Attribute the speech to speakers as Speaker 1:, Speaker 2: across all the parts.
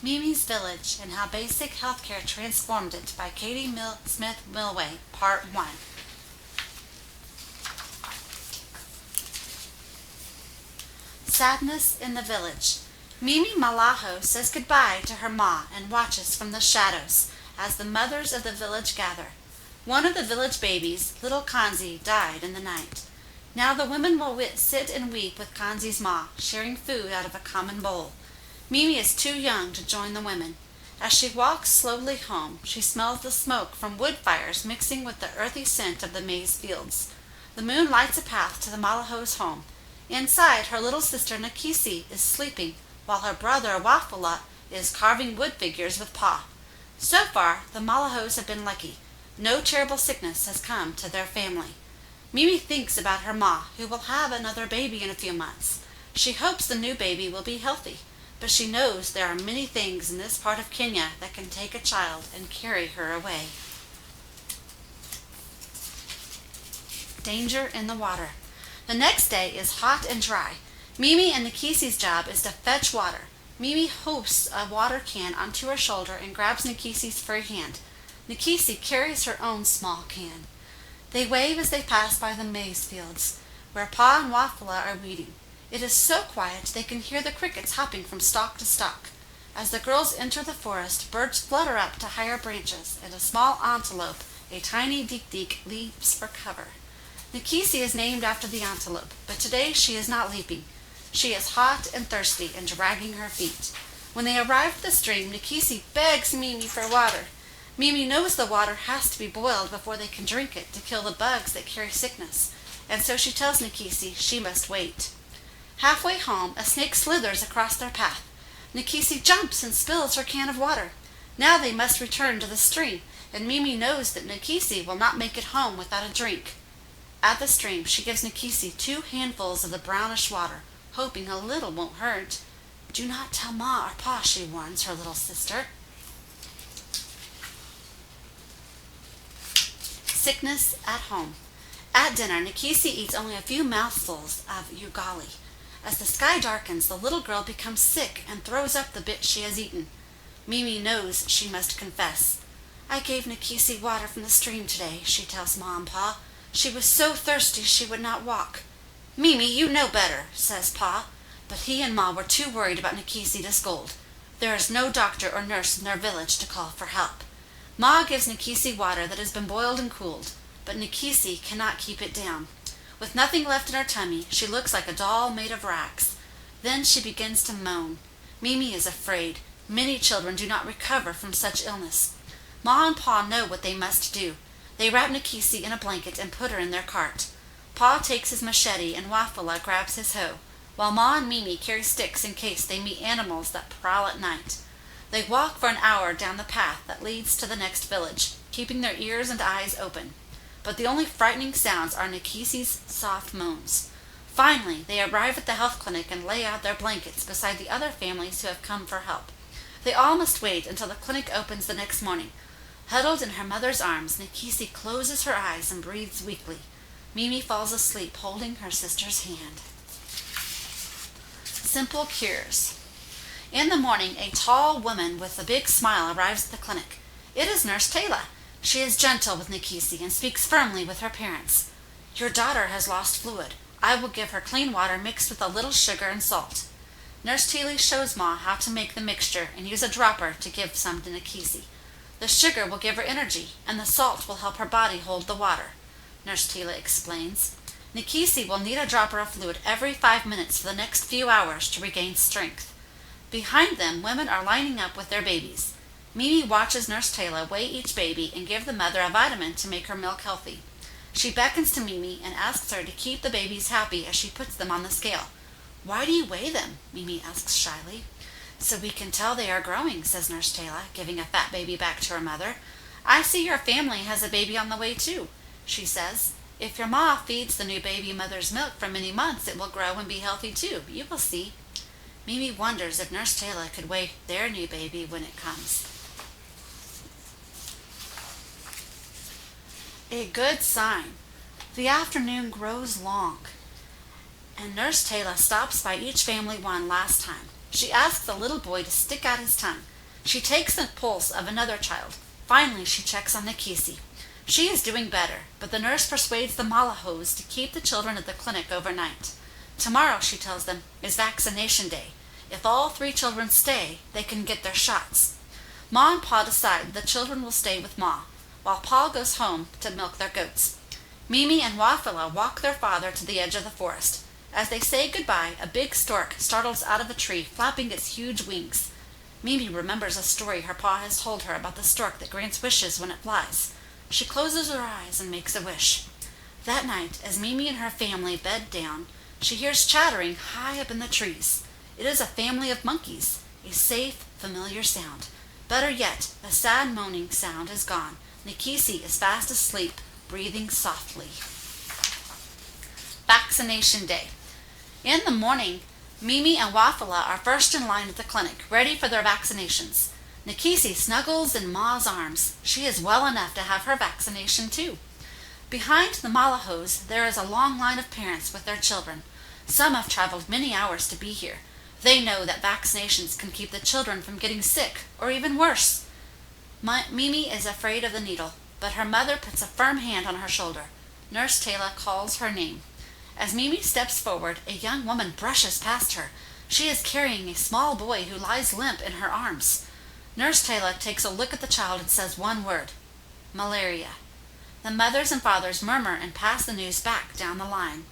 Speaker 1: Mimi's Village and How Basic Healthcare Transformed It by Katie Smith Milway, Part 1. Sadness in the Village. Mimi Malaho says goodbye to her ma and watches from the shadows as the mothers of the village gather. One of the village babies, little Kanzi, died in the night. Now the women will sit and weep with Kanzi's ma, sharing food out of a common bowl. Mimi is too young to join the women. As she walks slowly home, she smells the smoke from wood fires mixing with the earthy scent of the maize fields. The moon lights a path to the Malaho's home. Inside, her little sister Nakisi is sleeping, while her brother Wafula is carving wood figures with Pa. So far, the Malahos have been lucky. No terrible sickness has come to their family. Mimi thinks about her ma, who will have another baby in a few months. She hopes the new baby will be healthy, but she knows there are many things in this part of Kenya that can take a child and carry her away. Danger in the water. The next day is hot and dry. Mimi and Nikisi's job is to fetch water. Mimi hoists a water can onto her shoulder and grabs Nikisi's free hand. Nikisi carries her own small can. They wave as they pass by the maize fields, where Pa and Wafula are weeding. It is so quiet they can hear the crickets hopping from stalk to stalk. As the girls enter the forest, birds flutter up to higher branches, and a small antelope, a tiny dik-dik, leaps for cover. Nikisi is named after the antelope, but today she is not leaping. She is hot and thirsty and dragging her feet. When they arrive at the stream, Nikisi begs Mimi for water. Mimi knows the water has to be boiled before they can drink it to kill the bugs that carry sickness, and so she tells Nikisi she must wait. Halfway home, a snake slithers across their path. Nikisi jumps and spills her can of water. Now they must return to the stream, and Mimi knows that Nikisi will not make it home without a drink. At the stream, she gives Nikisi 2 handfuls of the brownish water, hoping a little won't hurt. Do not tell Ma or Pa, she warns her little sister. Sickness at home. At dinner, Nikisi eats only a few mouthfuls of ugali. As the sky darkens, the little girl becomes sick and throws up the bit she has eaten. Mimi knows she must confess. I gave Nikisi water from the stream today, she tells Ma and Pa. She was so thirsty she would not walk. Mimi, you know better, says Pa, but he and Ma were too worried about Nikisi to scold. There is no doctor or nurse in their village to call for help. Ma gives Nikisi water that has been boiled and cooled, but Nikisi cannot keep it down. With nothing left in her tummy, she looks like a doll made of rags. Then she begins to moan. Mimi is afraid. Many children do not recover from such illness. Ma and Pa know what they must do. They wrap Nikisi in a blanket and put her in their cart. Pa takes his machete and Wafula grabs his hoe, while Ma and Mimi carry sticks in case they meet animals that prowl at night. They walk for an hour down the path that leads to the next village, keeping their ears and eyes open. But the only frightening sounds are Nikisi's soft moans. Finally, they arrive at the health clinic and lay out their blankets beside the other families who have come for help. They all must wait until the clinic opens the next morning. Huddled in her mother's arms, Nikisi closes her eyes and breathes weakly. Mimi falls asleep holding her sister's hand. Simple cures. In the morning, a tall woman with a big smile arrives at the clinic. It is Nurse Taylor. She is gentle with Nikisi and speaks firmly with her parents. Your daughter has lost fluid. I will give her clean water mixed with a little sugar and salt. Nurse Taylor shows Ma how to make the mixture and use a dropper to give some to Nikisi. The sugar will give her energy, and the salt will help her body hold the water. Nurse Taylor explains. Nikisi will need a dropper of fluid every 5 minutes for the next few hours to regain strength. Behind them, women are lining up with their babies. Mimi watches Nurse Taylor weigh each baby and give the mother a vitamin to make her milk healthy. She beckons to Mimi and asks her to keep the babies happy as she puts them on the scale. Why do you weigh them? Mimi asks shyly. So we can tell they are growing, says Nurse Taylor, giving a fat baby back to her mother. I see your family has a baby on the way too, she says. If your ma feeds the new baby mother's milk for many months, it will grow and be healthy too. You will see. Mimi wonders if Nurse Taylor could weigh their new baby when it comes. A good sign. The afternoon grows long, and Nurse Taylor stops by each family one last time. She asks the little boy to stick out his tongue. She takes the pulse of another child. Finally, she checks on Nikisi. She is doing better, but the nurse persuades the Malahos to keep the children at the clinic overnight. Tomorrow, she tells them, is vaccination day. If all 3 children stay, they can get their shots. Ma and Pa decide the children will stay with Ma, while Pa goes home to milk their goats. Mimi and Wafila walk their father to the edge of the forest. As they say goodbye, a big stork startles out of a tree, flapping its huge wings. Mimi remembers a story her pa has told her about the stork that grants wishes when it flies. She closes her eyes and makes a wish. That night, as Mimi and her family bed down, she hears chattering high up in the trees. It is a family of monkeys, a safe, familiar sound. Better yet, the sad moaning sound is gone. Nikisi is fast asleep, breathing softly. Vaccination day. In the morning, Mimi and Wafila are first in line at the clinic, ready for their vaccinations. Nikisi snuggles in Ma's arms. She is well enough to have her vaccination too. Behind the Malahos, there is a long line of parents with their children. Some have traveled many hours to be here. They know that vaccinations can keep the children from getting sick, or even worse. Mimi is afraid of the needle, but her mother puts a firm hand on her shoulder. Nurse Taylor calls her name. As Mimi steps forward, a young woman brushes past her. She is carrying a small boy who lies limp in her arms. Nurse Taylor takes a look at the child and says one word: malaria. The mothers and fathers murmur and pass the news back down the line.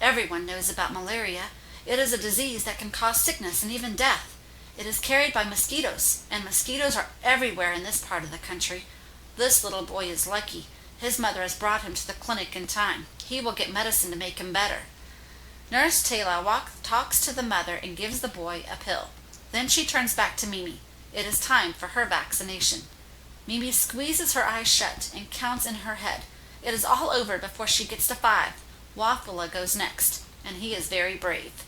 Speaker 1: Everyone knows about malaria. It is a disease that can cause sickness and even death. It is carried by mosquitoes, and mosquitoes are everywhere in this part of the country. This little boy is lucky. His mother has brought him to the clinic in time. He will get medicine to make him better. Nurse Taylor talks to the mother and gives the boy a pill. Then she turns back to Mimi. It is time for her vaccination. Mimi squeezes her eyes shut and counts in her head. It is all over before she gets to 5. Wafula goes next, and he is very brave.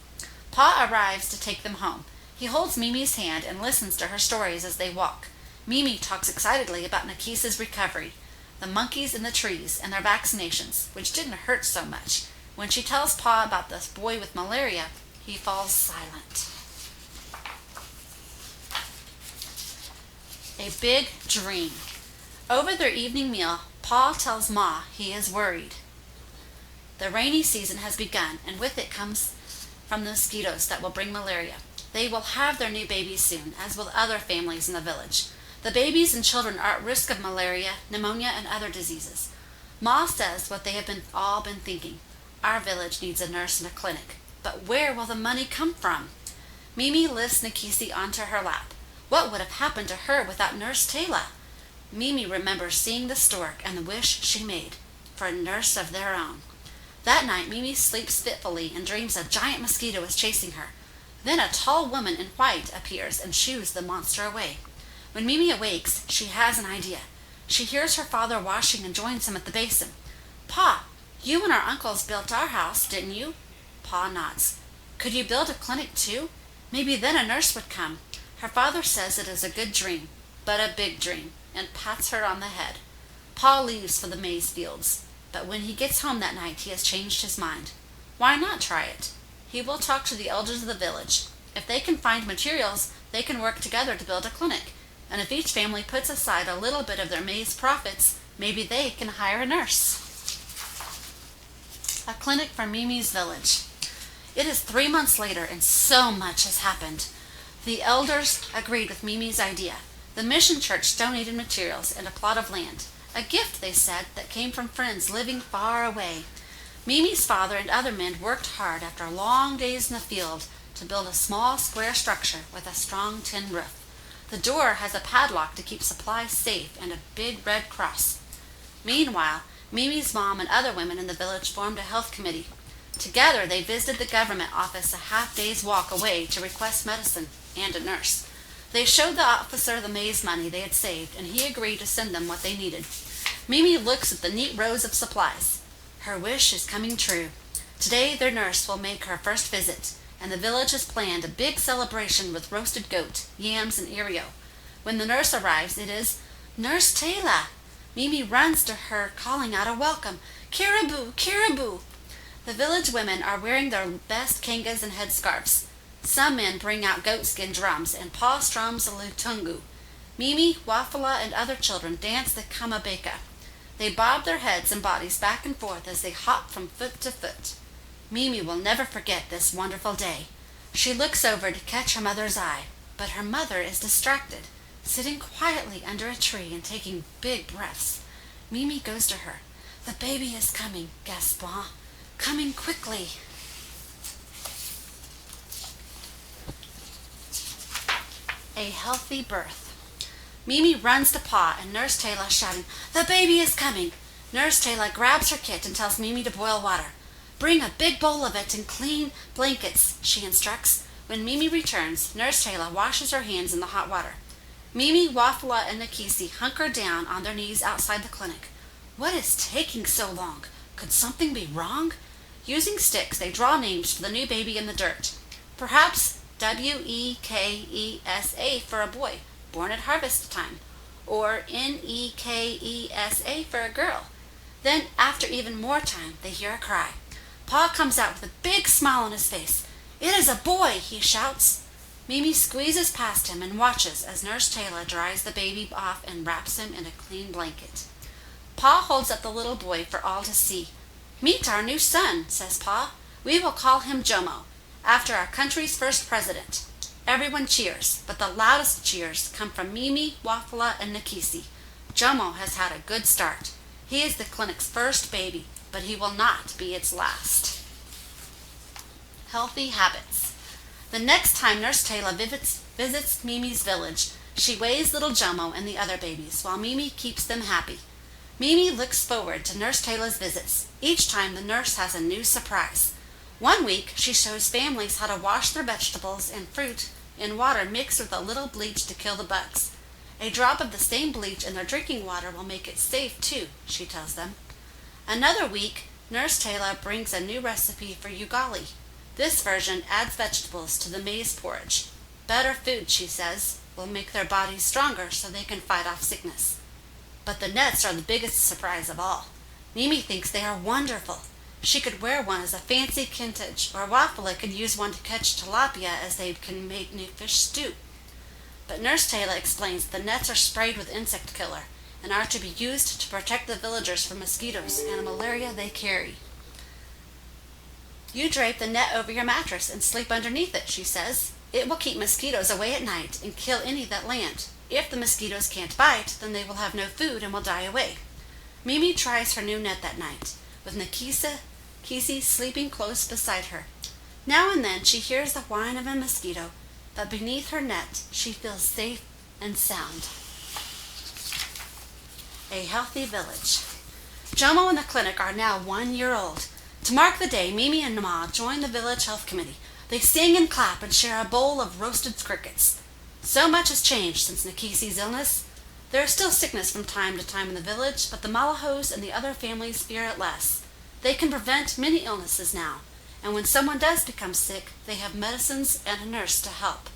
Speaker 1: Pa arrives to take them home. He holds Mimi's hand and listens to her stories as they walk. Mimi talks excitedly about Nikisi's recovery, the monkeys in the trees, and their vaccinations, which didn't hurt so much. When she tells Pa about this boy with malaria, he falls silent. A big dream. Over their evening meal, Pa tells Ma he is worried. The rainy season has begun, and with it comes from the mosquitoes that will bring malaria. They will have their new babies soon, as will other families in the village. The babies and children are at risk of malaria, pneumonia, and other diseases. Ma says what they have all been thinking. Our village needs a nurse and a clinic. But where will the money come from? Mimi lifts Nikisi onto her lap. What would have happened to her without Nurse Taylor? Mimi remembers seeing the stork and the wish she made for a nurse of their own. That night, Mimi sleeps fitfully and dreams a giant mosquito is chasing her. Then a tall woman in white appears and shoos the monster away. When Mimi awakes, she has an idea. She hears her father washing and joins him at the basin. Pa, you and our uncles built our house, didn't you? Pa nods. Could you build a clinic too? Maybe then a nurse would come. Her father says it is a good dream, but a big dream, and pats her on the head. Pa leaves for the maize fields, but when he gets home that night, he has changed his mind. Why not try it? He will talk to the elders of the village. If they can find materials, they can work together to build a clinic. And if each family puts aside a little bit of their maize profits, maybe they can hire a nurse. A clinic for Mimi's village. It is 3 months later, and so much has happened. The elders agreed with Mimi's idea. The mission church donated materials and a plot of land. A gift, they said, that came from friends living far away. Mimi's father and other men worked hard after long days in the field to build a small square structure with a strong tin roof. The door has a padlock to keep supplies safe and a big red cross. Meanwhile, Mimi's mom and other women in the village formed a health committee. Together, they visited the government office a half-day's walk away to request medicine and a nurse. They showed the officer the maize money they had saved, and he agreed to send them what they needed. Mimi looks at the neat rows of supplies. Her wish is coming true. Today, their nurse will make her first visit, and the village has planned a big celebration with roasted goat, yams, and Oreo. When the nurse arrives, it is Nurse Taylor. Mimi runs to her, calling out a welcome, "Caribou, caribou!" The village women are wearing their best kangas and headscarves. Some men bring out goatskin drums, and Pa strums a lutungu. Mimi, Wafula, and other children dance the kamabeka. They bob their heads and bodies back and forth as they hop from foot to foot. Mimi will never forget this wonderful day. She looks over to catch her mother's eye, but her mother is distracted, sitting quietly under a tree and taking big breaths. Mimi goes to her. "The baby is coming," gasps Ma. "Coming quickly." A healthy birth. Mimi runs to Pa and Nurse Taylor shouting, "The baby is coming!" Nurse Taylor grabs her kit and tells Mimi to boil water. "Bring a big bowl of it and clean blankets," she instructs. When Mimi returns, Nurse Taylor washes her hands in the hot water. Mimi, Wafula, and Nakisi hunker down on their knees outside the clinic. What is taking so long? Could something be wrong? Using sticks, they draw names for the new baby in the dirt. Perhaps Wekesa for a boy, born at harvest time, or Nekesa for a girl. Then, after even more time, they hear a cry. Pa comes out with a big smile on his face. "It is a boy!" he shouts. Mimi squeezes past him and watches as Nurse Taylor dries the baby off and wraps him in a clean blanket. Pa holds up the little boy for all to see. "Meet our new son," says Pa. "We will call him Jomo, after our country's first president." Everyone cheers, but the loudest cheers come from Mimi, Wafula, and Nakisi. Jomo has had a good start. He is the clinic's first baby, but he will not be its last. Healthy habits. The next time Nurse Taylor visits Mimi's village, she weighs little Jomo and the other babies, while Mimi keeps them happy. Mimi looks forward to Nurse Taylor's visits. Each time the nurse has a new surprise. One week, she shows families how to wash their vegetables and fruit in water mixed with a little bleach to kill the bugs. A drop of the same bleach in their drinking water will make it safe too, she tells them. Another week, Nurse Taylor brings a new recipe for ugali. This version adds vegetables to the maize porridge. Better food, she says, will make their bodies stronger so they can fight off sickness. But the nets are the biggest surprise of all. Mimi thinks they are wonderful. She could wear one as a fancy kintage, or Wafula could use one to catch tilapia as they can make new fish stew. But Nurse Taylor explains the nets are sprayed with insect killer and are to be used to protect the villagers from mosquitoes and the malaria they carry. "You drape the net over your mattress and sleep underneath it," she says. "It will keep mosquitoes away at night and kill any that land. If the mosquitoes can't bite, then they will have no food and will die away." Mimi tries her new net that night, with Kisi sleeping close beside her. Now and then she hears the whine of a mosquito, but beneath her net she feels safe and sound. A healthy village. Jomo and the clinic are now 1 year old. To mark the day, Mimi and Ma join the village health committee. They sing and clap and share a bowl of roasted crickets. So much has changed since Nakisi's illness. There is still sickness from time to time in the village, but the Malahos and the other families fear it less. They can prevent many illnesses now, and when someone does become sick, they have medicines and a nurse to help.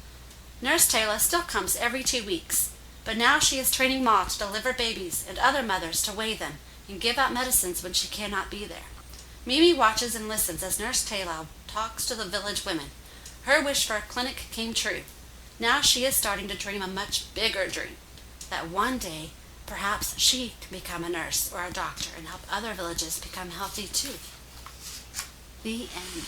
Speaker 1: Nurse Taylor still comes every 2 weeks, but now she is training Ma to deliver babies and other mothers to weigh them and give out medicines when she cannot be there. Mimi watches and listens as Nurse Taylor talks to the village women. Her wish for a clinic came true. Now she is starting to dream a much bigger dream, that one day perhaps she can become a nurse or a doctor and help other villages become healthy too. The end.